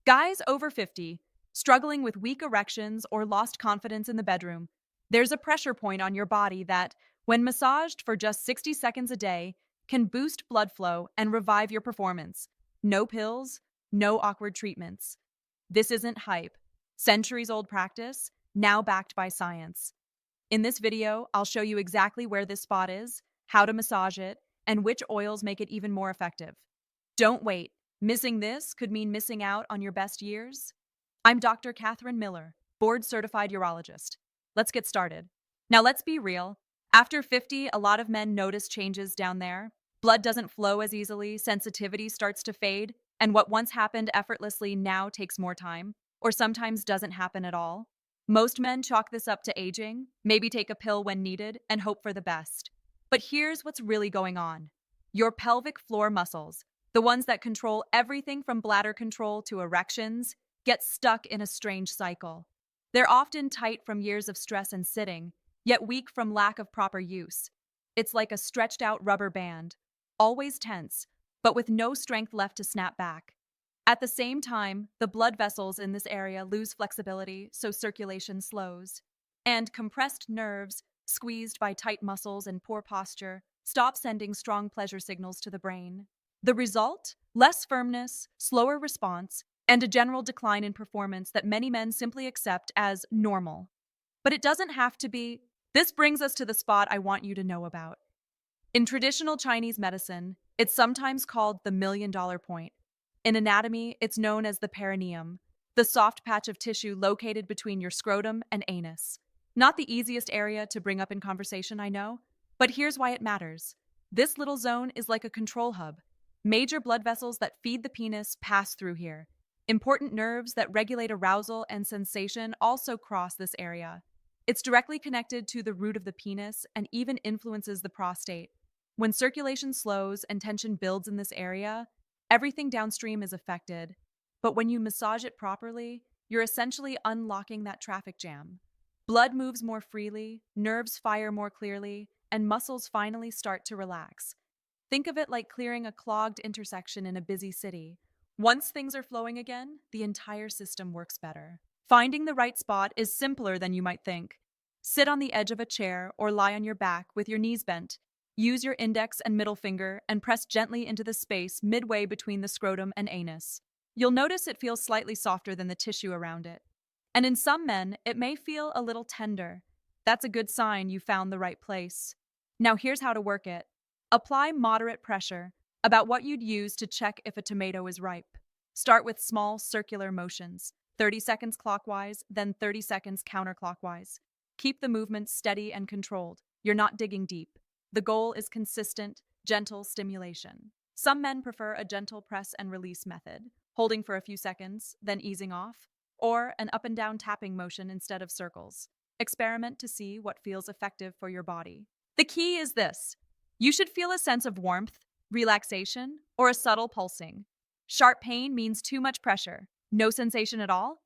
Guys over 50, struggling with weak erections or lost confidence in the bedroom, there's a pressure point on your body that, when massaged for just 60 seconds a day, can boost blood flow and revive your performance. No pills, no awkward treatments. This isn't hype. Centuries old practice, now backed by science. In this video, I'll show you exactly where this spot is, how to massage it, and which oils make it even more effective. Don't wait. Missing this could mean missing out on your best years. I'm Dr. Catherine Miller, board-certified urologist. Let's get started. Now let's be real. After 50, a lot of men notice changes down there. Blood doesn't flow as easily, sensitivity starts to fade, and what once happened effortlessly now takes more time, or sometimes doesn't happen at all. Most men chalk this up to aging, maybe take a pill when needed, and hope for the best. But here's what's really going on. Your pelvic floor muscles, the ones that control everything from bladder control to erections, get stuck in a strange cycle. They're often tight from years of stress and sitting, yet weak from lack of proper use. It's like a stretched out rubber band, always tense, but with no strength left to snap back. At the same time, the blood vessels in this area lose flexibility, so circulation slows. And compressed nerves, squeezed by tight muscles and poor posture, stop sending strong pleasure signals to the brain. The result? Less firmness, slower response, and a general decline in performance that many men simply accept as normal. But it doesn't have to be. This brings us to the spot I want you to know about. In traditional Chinese medicine, it's sometimes called the $1,000,000 point. In anatomy, it's known as the perineum, the soft patch of tissue located between your scrotum and anus. Not the easiest area to bring up in conversation, I know, but here's why it matters. This little zone is like a control hub. Major blood vessels that feed the penis pass through here. Important nerves that regulate arousal and sensation also cross this area. It's directly connected to the root of the penis and even influences the prostate. When circulation slows and tension builds in this area, everything downstream is affected. But when you massage it properly, you're essentially unlocking that traffic jam. Blood moves more freely, nerves fire more clearly, and muscles finally start to relax. Think of it like clearing a clogged intersection in a busy city. Once things are flowing again, the entire system works better. Finding the right spot is simpler than you might think. Sit on the edge of a chair or lie on your back with your knees bent. Use your index and middle finger and press gently into the space midway between the scrotum and anus. You'll notice it feels slightly softer than the tissue around it. And in some men, it may feel a little tender. That's a good sign you found the right place. Now here's how to work it. Apply moderate pressure, about what you'd use to check if a tomato is ripe. Start with small circular motions, 30 seconds clockwise, then 30 seconds counterclockwise. Keep the movement steady and controlled. You're not digging deep. The goal is consistent, gentle stimulation. Some men prefer a gentle press and release method, holding for a few seconds, then easing off, or an up and down tapping motion instead of circles. Experiment to see what feels effective for your body. The key is this. You should feel a sense of warmth, relaxation, or a subtle pulsing. Sharp pain means too much pressure. No sensation at all?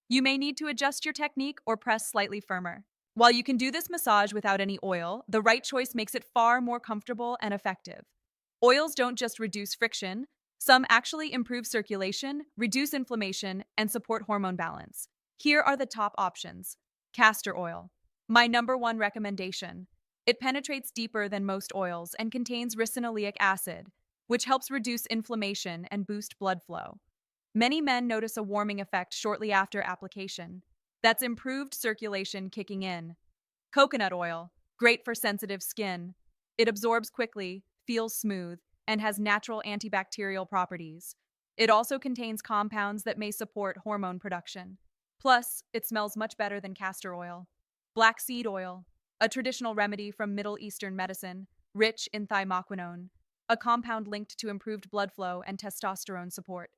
You may need to adjust your technique or press slightly firmer. While you can do this massage without any oil, the right choice makes it far more comfortable and effective. Oils don't just reduce friction, some actually improve circulation, reduce inflammation, and support hormone balance. Here are the top options. Castor oil. My #1 recommendation. It penetrates deeper than most oils and contains ricinoleic acid, which helps reduce inflammation and boost blood flow. Many men notice a warming effect shortly after application. That's improved circulation kicking in. Coconut oil, great for sensitive skin. It absorbs quickly, feels smooth, and has natural antibacterial properties. It also contains compounds that may support hormone production. Plus, it smells much better than castor oil. Black seed oil, a traditional remedy from Middle Eastern medicine, rich in thymoquinone, a compound linked to improved blood flow and testosterone support.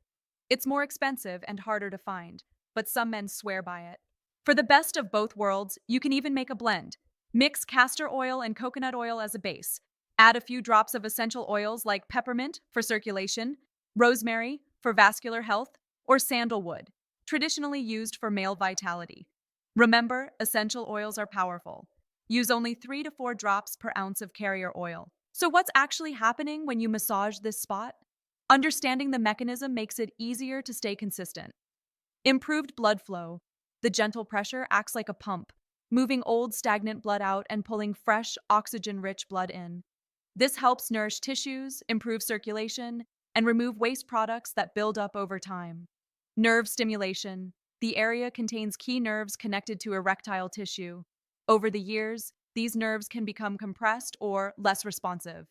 It's more expensive and harder to find, but some men swear by it. For the best of both worlds, you can even make a blend. Mix castor oil and coconut oil as a base. Add a few drops of essential oils like peppermint for circulation, rosemary for vascular health, or sandalwood, traditionally used for male vitality. Remember, essential oils are powerful. Use only 3 to 4 drops per ounce of carrier oil. So what's actually happening when you massage this spot? Understanding the mechanism makes it easier to stay consistent. Improved blood flow. The gentle pressure acts like a pump, moving old stagnant blood out and pulling fresh, oxygen-rich blood in. This helps nourish tissues, improve circulation, and remove waste products that build up over time. Nerve stimulation. The area contains key nerves connected to erectile tissue. Over the years, these nerves can become compressed or less responsive.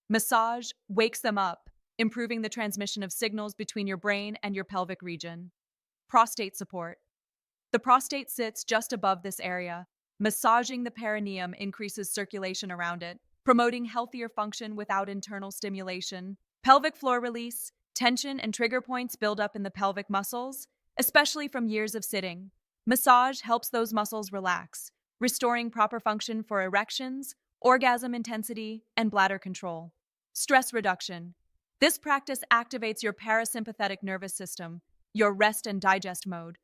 Massage wakes them up, improving the transmission of signals between your brain and your pelvic region. Prostate support. The prostate sits just above this area. Massaging the perineum increases circulation around it, promoting healthier function without internal stimulation. Pelvic floor release. Tension and trigger points build up in the pelvic muscles, especially from years of sitting. Massage helps those muscles relax, restoring proper function for erections, orgasm intensity, and bladder control. Stress reduction. This practice activates your parasympathetic nervous system, your rest and digest mode,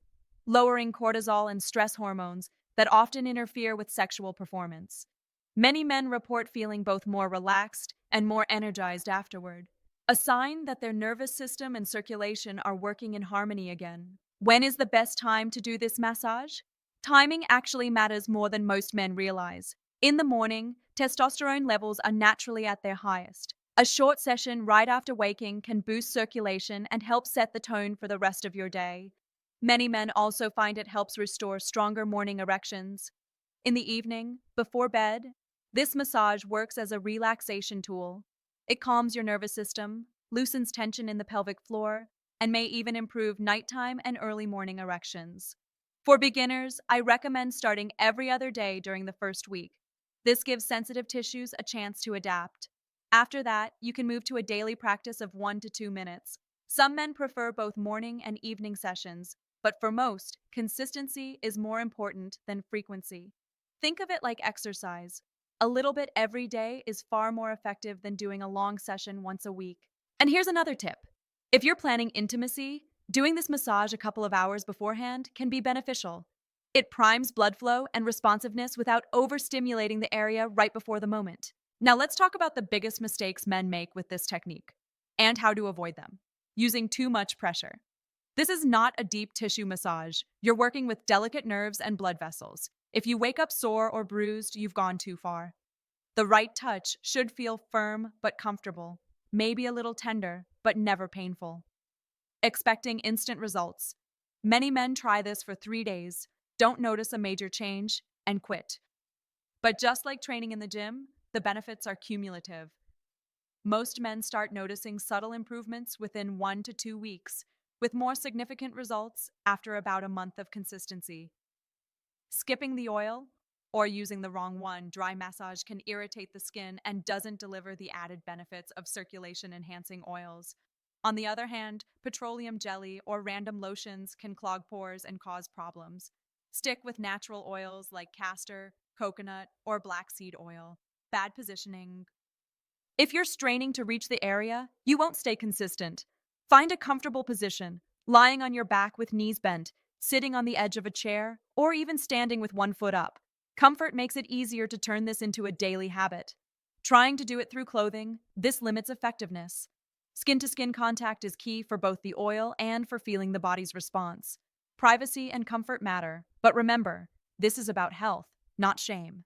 lowering cortisol and stress hormones that often interfere with sexual performance. Many men report feeling both more relaxed and more energized afterward, a sign that their nervous system and circulation are working in harmony again. When is the best time to do this massage? Timing actually matters more than most men realize. In the morning, testosterone levels are naturally at their highest. A short session right after waking can boost circulation and help set the tone for the rest of your day. Many men also find it helps restore stronger morning erections. In the evening, before bed, this massage works as a relaxation tool. It calms your nervous system, loosens tension in the pelvic floor, and may even improve nighttime and early morning erections. For beginners, I recommend starting every other day during the first week. This gives sensitive tissues a chance to adapt. After that, you can move to a daily practice of 1 to 2 minutes. Some men prefer both morning and evening sessions, but for most, consistency is more important than frequency. Think of it like exercise. A little bit every day is far more effective than doing a long session once a week. And here's another tip. If you're planning intimacy, doing this massage a couple of hours beforehand can be beneficial. It primes blood flow and responsiveness without overstimulating the area right before the moment. Now let's talk about the biggest mistakes men make with this technique and how to avoid them. Using too much pressure. This is not a deep tissue massage. You're working with delicate nerves and blood vessels. If you wake up sore or bruised, you've gone too far. The right touch should feel firm but comfortable, maybe a little tender, but never painful. Expecting instant results. Many men try this for 3 days, don't notice a major change, and quit. But just like training in the gym, the benefits are cumulative. Most men start noticing subtle improvements within 1 to 2 weeks, with more significant results after about a month of consistency. Skipping the oil or using the wrong one, dry massage can irritate the skin and doesn't deliver the added benefits of circulation-enhancing oils. On the other hand, petroleum jelly or random lotions can clog pores and cause problems. Stick with natural oils like castor, coconut, or black seed oil. Bad positioning. If you're straining to reach the area, you won't stay consistent. Find a comfortable position, lying on your back with knees bent, sitting on the edge of a chair, or even standing with one foot up. Comfort makes it easier to turn this into a daily habit. Trying to do it through clothing, this limits effectiveness. Skin-to-skin contact is key for both the oil and for feeling the body's response. Privacy and comfort matter, but remember, this is about health, not shame.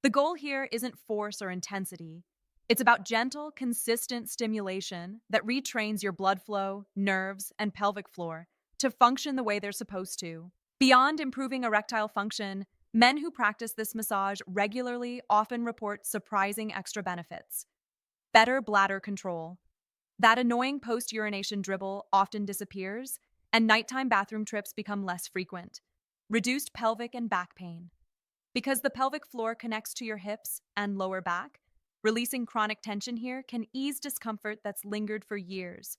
The goal here isn't force or intensity. It's about gentle, consistent stimulation that retrains your blood flow, nerves, and pelvic floor to function the way they're supposed to. Beyond improving erectile function, men who practice this massage regularly often report surprising extra benefits. Better bladder control. That annoying post-urination dribble often disappears, and nighttime bathroom trips become less frequent. Reduced pelvic and back pain. Because the pelvic floor connects to your hips and lower back, releasing chronic tension here can ease discomfort that's lingered for years.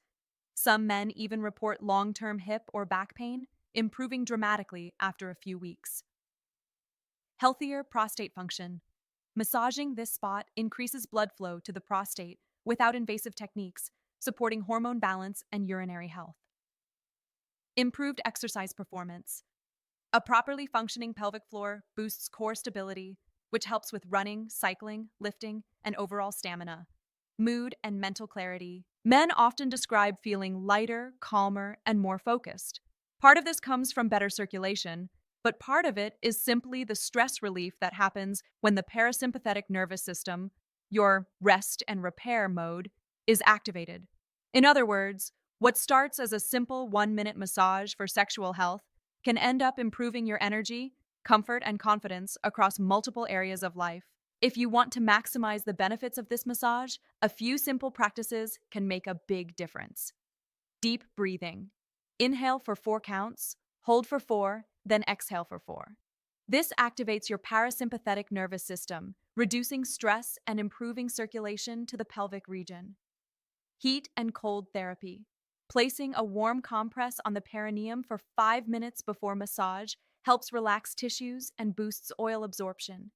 Some men even report long-term hip or back pain, improving dramatically after a few weeks. Healthier prostate function. Massaging this spot increases blood flow to the prostate without invasive techniques, supporting hormone balance and urinary health. Improved exercise performance. A properly functioning pelvic floor boosts core stability, which helps with running, cycling, lifting, and overall stamina. Mood and mental clarity. Men often describe feeling lighter, calmer, and more focused. Part of this comes from better circulation, but part of it is simply the stress relief that happens when the parasympathetic nervous system, your rest and repair mode, is activated. In other words, what starts as a simple 1 minute massage for sexual health can end up improving your energy, comfort, and confidence across multiple areas of life. If you want to maximize the benefits of this massage, a few simple practices can make a big difference. Deep breathing. Inhale for 4 counts, hold for 4, then exhale for 4. This activates your parasympathetic nervous system, reducing stress and improving circulation to the pelvic region. Heat and cold therapy. Placing a warm compress on the perineum for 5 minutes before massage helps relax tissues and boosts oil absorption.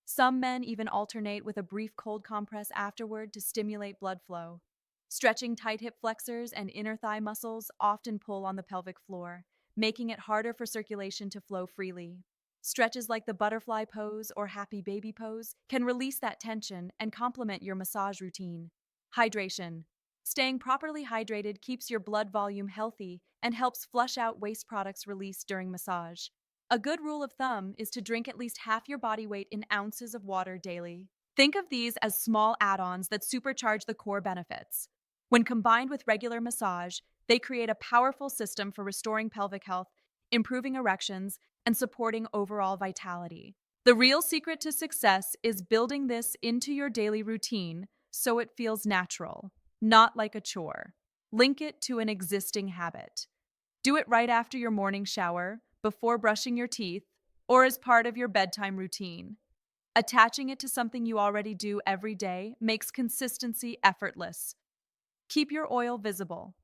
Some men even alternate with a brief cold compress afterward to stimulate blood flow. Stretching tight hip flexors and inner thigh muscles often pull on the pelvic floor, making it harder for circulation to flow freely. Stretches like the butterfly pose or happy baby pose can release that tension and complement your massage routine. Hydration. Staying properly hydrated keeps your blood volume healthy and helps flush out waste products released during massage. A good rule of thumb is to drink at least half your body weight in ounces of water daily. Think of these as small add-ons that supercharge the core benefits. When combined with regular massage, they create a powerful system for restoring pelvic health, improving erections, and supporting overall vitality. The real secret to success is building this into your daily routine so it feels natural, not like a chore. Link it to an existing habit. Do it right after your morning shower, before brushing your teeth, or as part of your bedtime routine. Attaching it to something you already do every day makes consistency effortless. Keep your oil visible.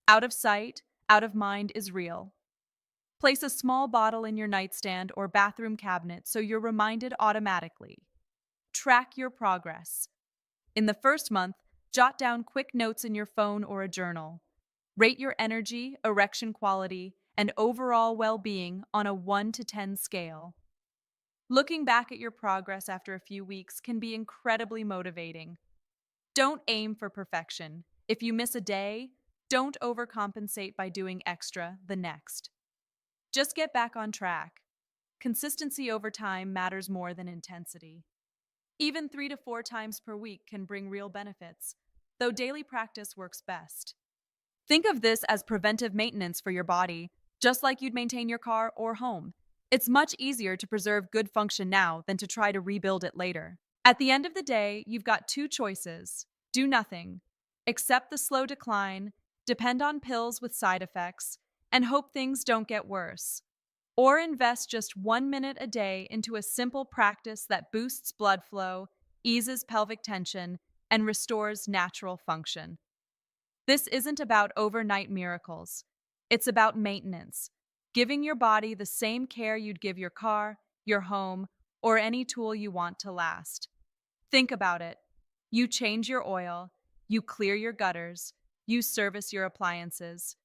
Out of sight, out of mind is real. Place a small bottle in your nightstand or bathroom cabinet so you're reminded automatically. Track your progress. In the first month, jot down quick notes in your phone or a journal. Rate your energy, erection quality, and overall well-being on a 1 to 10 scale. Looking back at your progress after a few weeks can be incredibly motivating. Don't aim for perfection. If you miss a day, don't overcompensate by doing extra the next. Just get back on track. Consistency over time matters more than intensity. Even 3 to 4 times per week can bring real benefits, though daily practice works best. Think of this as preventive maintenance for your body, just like you'd maintain your car or home. It's much easier to preserve good function now than to try to rebuild it later. At the end of the day, you've got 2 choices. Do nothing. Accept the slow decline, depend on pills with side effects, and hope things don't get worse. Or invest just 1 minute a day into a simple practice that boosts blood flow, eases pelvic tension, and restores natural function. This isn't about overnight miracles. It's about maintenance, giving your body the same care you'd give your car, your home, or any tool you want to last. Think about it. You change your oil, you clear your gutters, you service your appliances.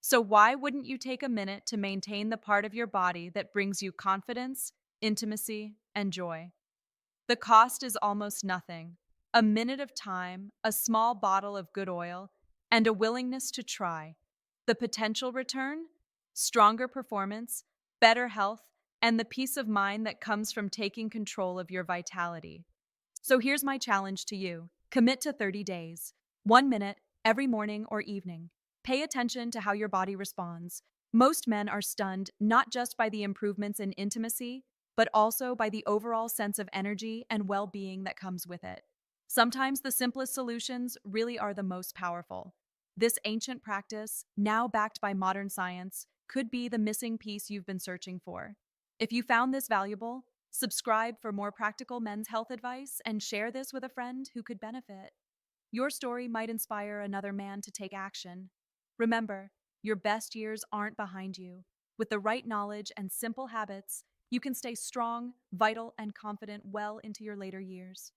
So why wouldn't you take a minute to maintain the part of your body that brings you confidence, intimacy, and joy? The cost is almost nothing. A minute of time, a small bottle of good oil, and a willingness to try. The potential return? Stronger performance, better health, and the peace of mind that comes from taking control of your vitality. So here's my challenge to you. Commit to 30 days, 1 minute, every morning or evening. Pay attention to how your body responds. Most men are stunned not just by the improvements in intimacy, but also by the overall sense of energy and well-being that comes with it. Sometimes the simplest solutions really are the most powerful. This ancient practice, now backed by modern science, could be the missing piece you've been searching for. If you found this valuable, subscribe for more practical men's health advice and share this with a friend who could benefit. Your story might inspire another man to take action. Remember, your best years aren't behind you. With the right knowledge and simple habits, you can stay strong, vital, and confident well into your later years.